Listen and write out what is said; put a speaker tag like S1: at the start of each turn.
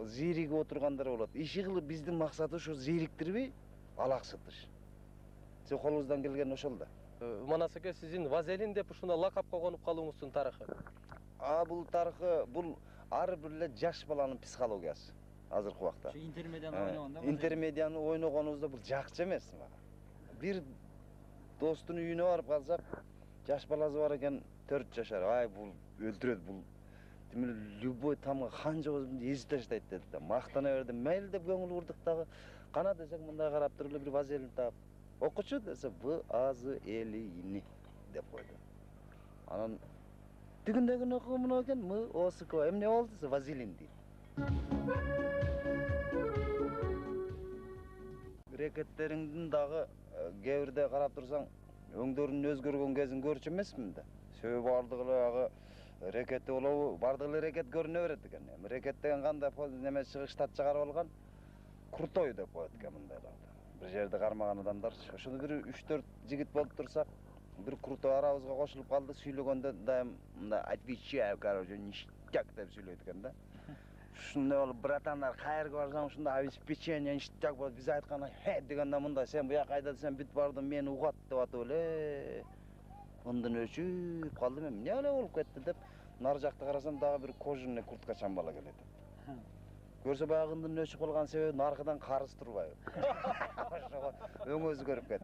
S1: зейриге отыргандар болот. Иши кылып биздин максаты ушу зейриктирбей, алаксытыш. Сиз колуңуздан келген ошол да.
S2: Манас аке, сиздин Вазелин деп ушундай лакапка конуп калууңуздун тарыхы.
S1: Бул тарыхы, бул ар бир эле жаш баланын психологиясы. Азыркы убакта.
S3: Şu intermedianı oynaganda.
S1: Интермедианы ойногонубузда бул жакчы эмес мага. Бир достун үйүнө барып калсак, жаш баласы бар экен, 4 жашар. Ай, бул өлтүрөт, бул демек любой тамга канча өзүмдү эзип таштайт деди да. Мактана берди. Мейли деп көңүл бурдук дагы. Кана десек мындай карап туруп эле бир Вазелин таап, окучу десе Вазелини деп койду. Анан тигиндегин окуган экен, МОСК. Эмне болду десе Вазелин дейт. Рекеттериңдин дагы кээ бирде карап турсаң, өңдөрүнүн өзгөргөн кезин көрчү эмесмин да. Себеби бардыгы эле агы рекетти болобу, бардыгы эле рекет көрүнө берет экен. Эми рекет деген кандай неме чыгыштат чыгарып алган? Крутой деп коет экен мындайларды. Бир жерде кармаган адамдар, ошондо бир 3-4 жигит болуп турсак, бир крутой арабызга кошулуп калды, сүйлөгөндө дайым мындай отвечаю, короче, ништяк деп сүйлөйт экен да. Ушундай болуп, братандар, кайерге барсаң ушундай обеспечение ништяк болот. Биз айткан дегенде мындай, сен буяка кайда десем бүт бардым, мени угат деп атып эле. Мындан өчүп калдым, эмне эле болуп кетти деп, нар жакта карасам дагы бир кожаный курткачан бала келет. Көрсө баягы ындын өчүп калган себеби аркадан карыз турбайбы. Ошого өң өзгөрүп кетти.